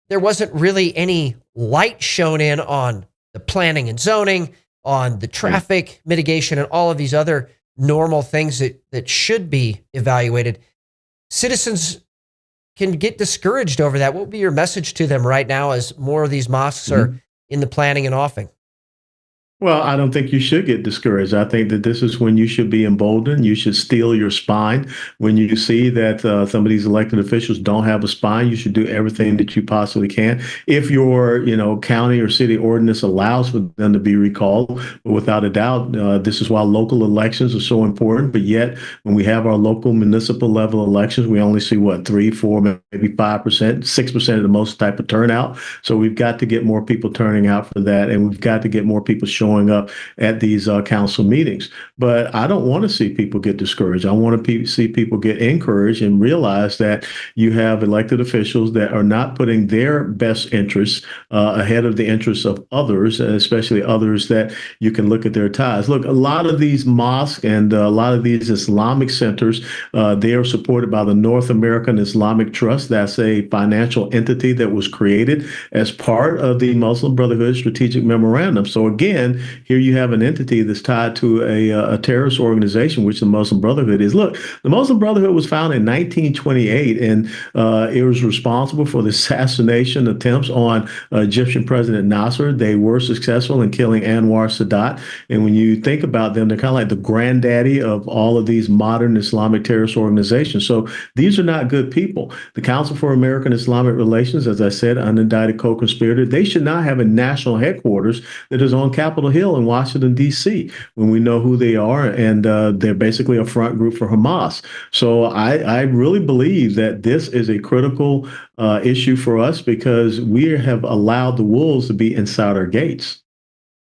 there wasn't really any light shown in on the planning and zoning, on the traffic mitigation, and all of these other normal things that should be evaluated. Citizens can get discouraged over that. What would be your message to them right now as more of these mosques are in the planning and offing? Well, I don't think you should get discouraged. I think that this is when you should be emboldened. You should steel your spine. When you see that some of these elected officials don't have a spine, you should do everything that you possibly can. If your, county or city ordinance allows for them to be recalled, but without a doubt, this is why local elections are so important. But yet, when we have our local municipal level elections, we only see 3, 4, maybe 5%, 6% of the most type of turnout. So we've got to get more people turning out for that, and we've got to get more people showing showing up at these council meetings. But I don't want to see people get discouraged. I want to see people get encouraged and realize that you have elected officials that are not putting their best interests ahead of the interests of others, especially others that you can look at their ties. Look, a lot of these mosques and a lot of these Islamic centers, they are supported by the North American Islamic Trust. That's a financial entity that was created as part of the Muslim Brotherhood Strategic Memorandum. So again, here you have an entity that's tied to a terrorist organization, which the Muslim Brotherhood is. Look, the Muslim Brotherhood was founded in 1928, and it was responsible for the assassination attempts on Egyptian President Nasser. They were successful in killing Anwar Sadat. And when you think about them, they're kind of like the granddaddy of all of these modern Islamic terrorist organizations. So these are not good people. The Council for American Islamic Relations, as I said, unindicted co-conspirator, they should not have a national headquarters that is on Capitol Hill in Washington, D.C., when we know who they are, and they're basically a front group for Hamas. So I really believe that this is a critical issue for us because we have allowed the wolves to be inside our gates.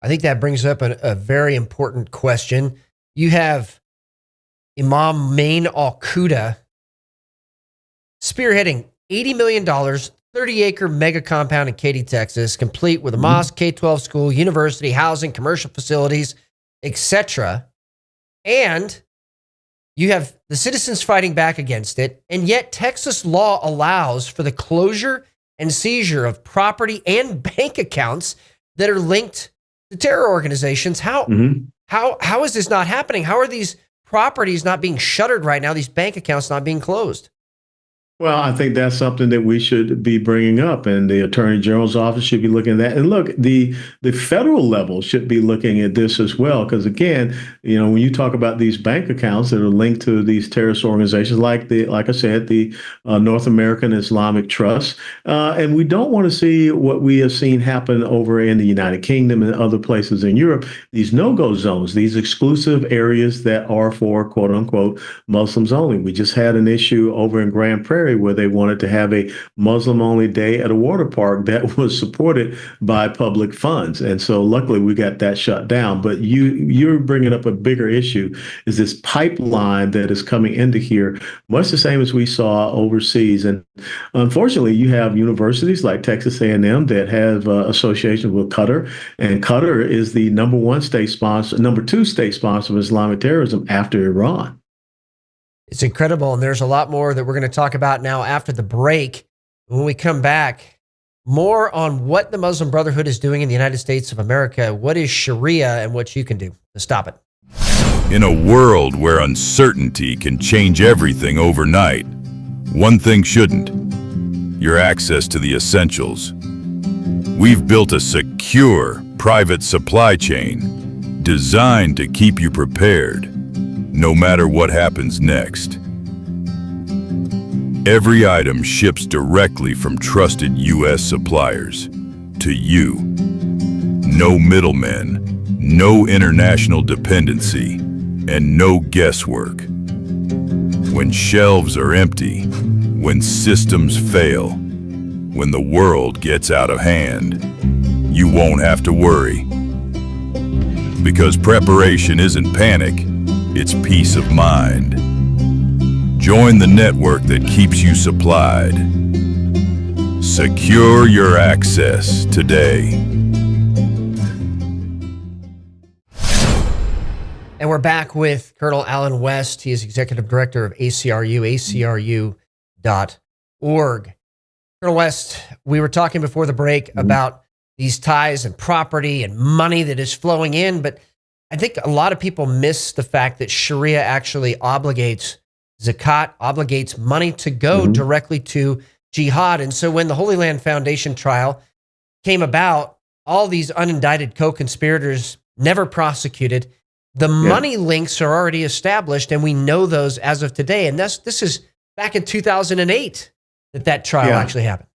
I think that brings up a very important question. You have Imam Main al-Quda spearheading $80 million, 30-acre mega compound in Katy, Texas, complete with a mosque, K-12 school, university, housing, commercial facilities, etc. And you have the citizens fighting back against it, and yet Texas law allows for the closure and seizure of property and bank accounts that are linked to terror organizations. How is this not happening? How are these properties not being shuttered right now, these bank accounts not being closed? Well, I think that's something that we should be bringing up, and the Attorney General's office should be looking at that. And look, the federal level should be looking at this as well, because again, when you talk about these bank accounts that are linked to these terrorist organizations, like I said, the North American Islamic Trust, and we don't want to see what we have seen happen over in the United Kingdom and other places in Europe. These no-go zones, these exclusive areas that are for quote unquote Muslims only. We just had an issue over in Grand Prairie where they wanted to have a Muslim-only day at a water park that was supported by public funds. And so luckily we got that shut down. But you're bringing up a bigger issue, is this pipeline that is coming into here, much the same as we saw overseas. And unfortunately, you have universities like Texas A&M that have associations with Qatar, and Qatar is the number two state sponsor of Islamic terrorism after Iran. It's incredible, and there's a lot more that we're going to talk about now after the break. When we come back, more on what the Muslim Brotherhood is doing in the United States of America, what is Sharia, and what you can do to stop it. In a world where uncertainty can change everything overnight, one thing shouldn't: your access to the essentials. We've built a secure, private supply chain designed to keep you prepared, no matter what happens next. Every item ships directly from trusted U.S. suppliers to you. No middlemen, no international dependency, and no guesswork. When shelves are empty, when systems fail, when the world gets out of hand, you won't have to worry. Because preparation isn't panic, it's peace of mind. Join the network that keeps you supplied. Secure your access today. And we're back with Colonel Alan West. He is Executive Director of ACRU, acru.org. Colonel West, we were talking before the break about these ties and property and money that is flowing in, but I think a lot of people miss the fact that Sharia actually obligates zakat, obligates money to go directly to jihad. And so when the Holy Land Foundation trial came about, all these unindicted co-conspirators never prosecuted. The money links are already established, and we know those as of today. And this is back in 2008 that trial actually happened.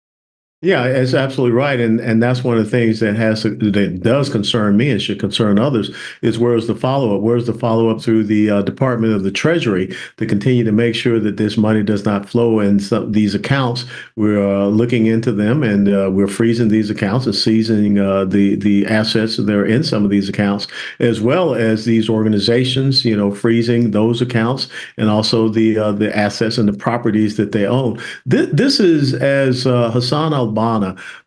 Yeah, it's absolutely right, and that's one of the things that does concern me and should concern others is where's the follow up? Where's the follow up through the Department of the Treasury to continue to make sure that this money does not flow in these accounts? We're looking into them, and we're freezing these accounts and seizing the assets that are in some of these accounts, as well as these organizations, freezing those accounts and also the assets and the properties that they own. This is as Hassan al-Banna,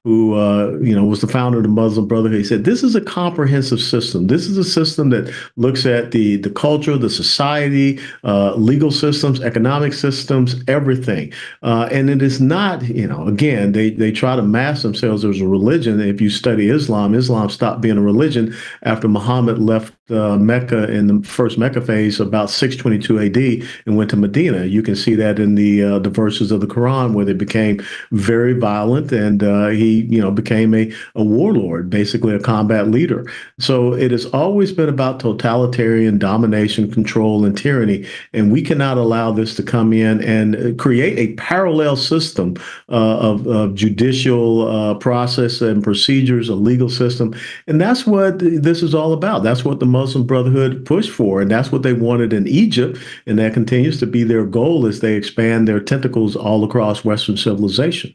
who was the founder of the Muslim Brotherhood. He said, "This is a comprehensive system. This is a system that looks at the culture, the society, legal systems, economic systems, everything. And it is not, again, they try to mask themselves as a religion. If you study Islam, Islam stopped being a religion after Muhammad left Mecca in the first Mecca phase about 622 AD and went to Medina. You can see that in the verses of the Quran where they became very violent, and he became a warlord, basically a combat leader. So it has always been about totalitarian domination, control, and tyranny, and we cannot allow this to come in and create a parallel system of judicial process and procedures, a legal system, and that's what this is all about. That's what the Muslim Brotherhood pushed for, and that's what they wanted in Egypt, and that continues to be their goal as they expand their tentacles all across Western civilization.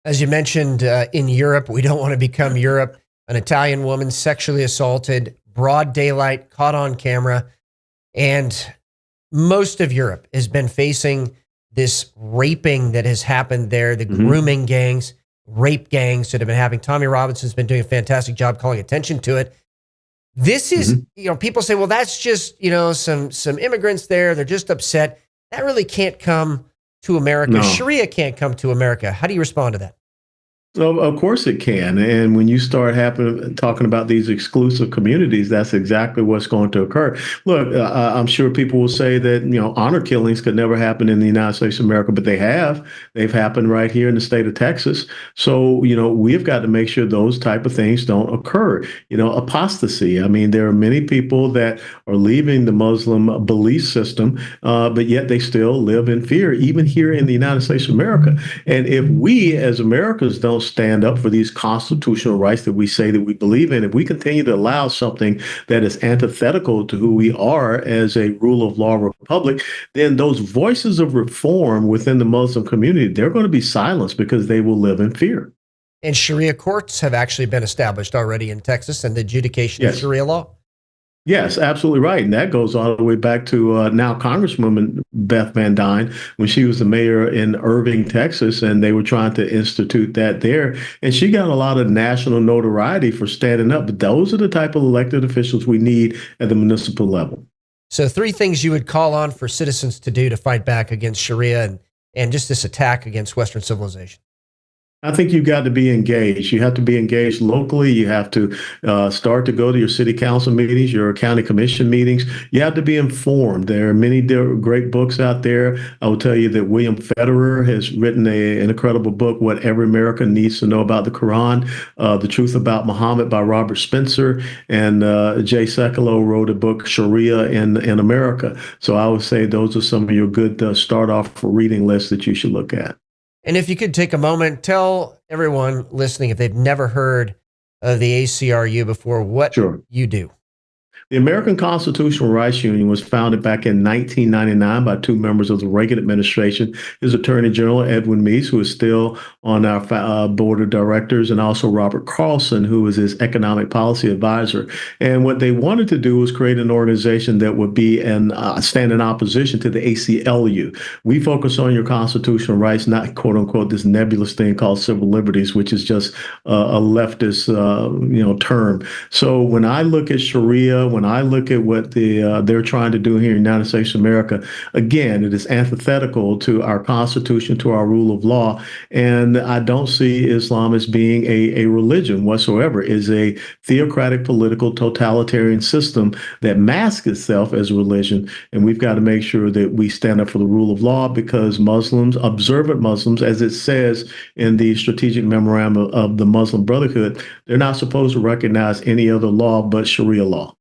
As you mentioned, in Europe, we don't want to become Europe. An Italian woman sexually assaulted, broad daylight, caught on camera, and most of Europe has been facing this raping that has happened there, the grooming gangs, rape gangs that have been happening. Tommy Robinson's been doing a fantastic job calling attention to it. This is, people say, well, that's just, some immigrants there. They're just upset. That really can't come to America. No. Sharia can't come to America. How do you respond to that? So of course it can. And when you start talking about these exclusive communities, that's exactly what's going to occur. Look, I'm sure people will say that, honor killings could never happen in the United States of America, but they have. They've happened right here in the state of Texas. So, we've got to make sure those type of things don't occur. Apostasy. I mean, there are many people that are leaving the Muslim belief system, but yet they still live in fear, even here in the United States of America. And if we as Americans don't stand up for these constitutional rights that we say that we believe in, if we continue to allow something that is antithetical to who we are as a rule of law republic, then those voices of reform within the Muslim community, they're going to be silenced because they will live in fear. And Sharia courts have actually been established already in Texas and the adjudication of Sharia law. Yes, absolutely right. And that goes all the way back to now Congresswoman Beth Van Dyne when she was the mayor in Irving, Texas, and they were trying to institute that there. And she got a lot of national notoriety for standing up. But those are the type of elected officials we need at the municipal level. So 3 things you would call on for citizens to do to fight back against Sharia and just this attack against Western civilization. I think you've got to be engaged. You have to be engaged locally. You have to start to go to your city council meetings, your county commission meetings. You have to be informed. There are many great books out there. I will tell you that William Federer has written an incredible book, What Every American Needs to Know About the Quran, The Truth About Muhammad by Robert Spencer, and Jay Sekulow wrote a book, Sharia in America. So I would say those are some of your good start off for reading lists that you should look at. And if you could take a moment, tell everyone listening, if they've never heard of the ACRU before, what you do. The American Constitutional Rights Union was founded back in 1999 by 2 members of the Reagan administration, his Attorney General, Edwin Meese, who is still on our board of directors, and also Robert Carlson, who is his economic policy advisor. And what they wanted to do was create an organization that would be stand in opposition to the ACLU. We focus on your constitutional rights, not quote unquote this nebulous thing called civil liberties, which is just a leftist term. So when I look at Sharia, when I look at what they're trying to do here in the United States of America, again, it is antithetical to our Constitution, to our rule of law. And I don't see Islam as being a religion whatsoever. It is a theocratic, political, totalitarian system that masks itself as a religion. And we've got to make sure that we stand up for the rule of law, because Muslims, observant Muslims, as it says in the strategic memorandum of the Muslim Brotherhood, they're not supposed to recognize any other law but Sharia law.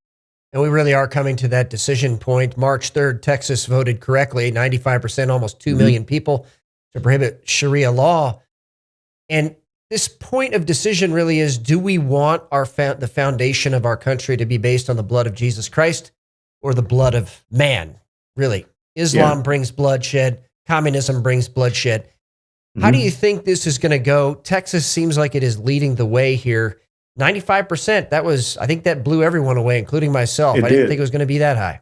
And we really are coming to that decision point. March 3rd, Texas voted correctly, 95%, almost 2 million people, to prohibit Sharia law. And this point of decision really is, do we want the foundation of our country to be based on the blood of Jesus Christ or the blood of man? Really, Islam brings bloodshed. Communism brings bloodshed. How do you think this is going to go? Texas seems like it is leading the way here. 95%. I think that blew everyone away, including myself. I didn't think it was going to be that high.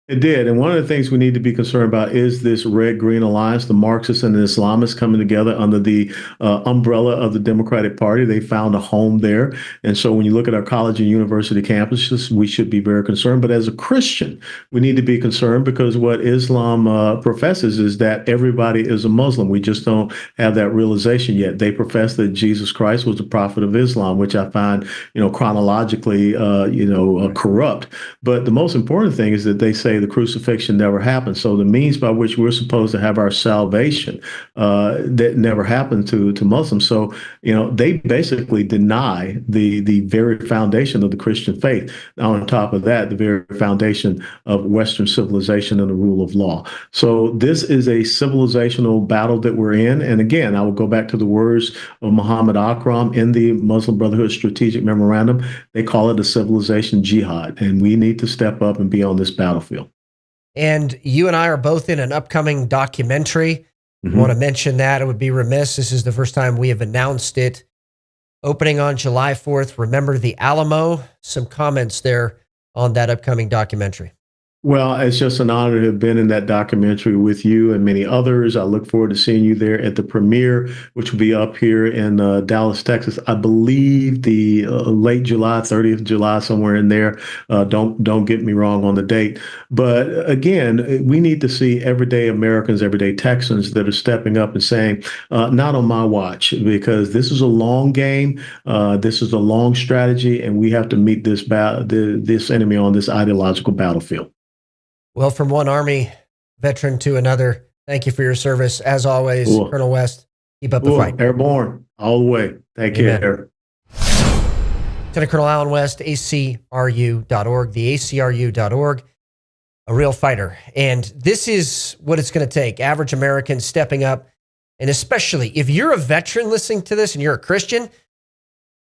It did. And one of the things we need to be concerned about is this red-green alliance, the Marxists and the Islamists coming together under the umbrella of the Democratic Party. They found a home there. And so when you look at our college and university campuses, we should be very concerned. But as a Christian, we need to be concerned because what Islam professes is that everybody is a Muslim. We just don't have that realization yet. They profess that Jesus Christ was the prophet of Islam, which I find, chronologically, corrupt. But the most important thing is that they say the crucifixion never happened. So the means by which we're supposed to have our salvation, that never happened to Muslims. So, they basically deny the very foundation of the Christian faith. On top of that, the very foundation of Western civilization and the rule of law. So this is a civilizational battle that we're in. And again, I will go back to the words of Muhammad Akram in the Muslim Brotherhood Strategic Memorandum. They call it a civilization jihad. And we need to step up and be on this battlefield. And you and I are both in an upcoming documentary. I want to mention that. It would be remiss. This is the first time we have announced it. Opening on July 4th. Remember the Alamo? Some comments there on that upcoming documentary. Well, it's just an honor to have been in that documentary with you and many others. I look forward to seeing you there at the premiere, which will be up here in Dallas, Texas. I believe the late July, 30th July, somewhere in there. Don't get me wrong on the date. But again, we need to see everyday Americans, everyday Texans that are stepping up and saying, not on my watch, because this is a long game. This is a long strategy, and we have to meet this enemy on this ideological battlefield. Well, from one Army veteran to another, thank you for your service. As always, Colonel West, keep up the fight. Airborne, all the way. Take care. Lieutenant Colonel Alan West, acru.org, the acru.org, a real fighter. And this is what it's going to take. Average Americans stepping up. And especially if you're a veteran listening to this and you're a Christian,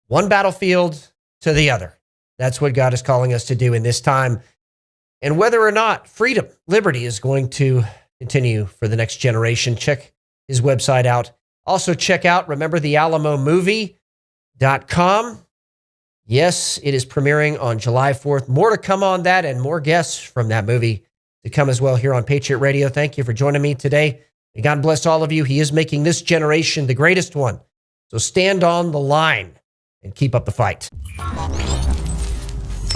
one battlefield to the other. That's what God is calling us to do in this time. And whether or not freedom, liberty is going to continue for the next generation, check his website out. Also check out, remember, thealamomovie.com. Yes, it is premiering on July 4th. More to come on that and more guests from that movie to come as well here on Patriot Radio. Thank you for joining me today. May God bless all of you. He is making this generation the greatest one. So stand on the line and keep up the fight.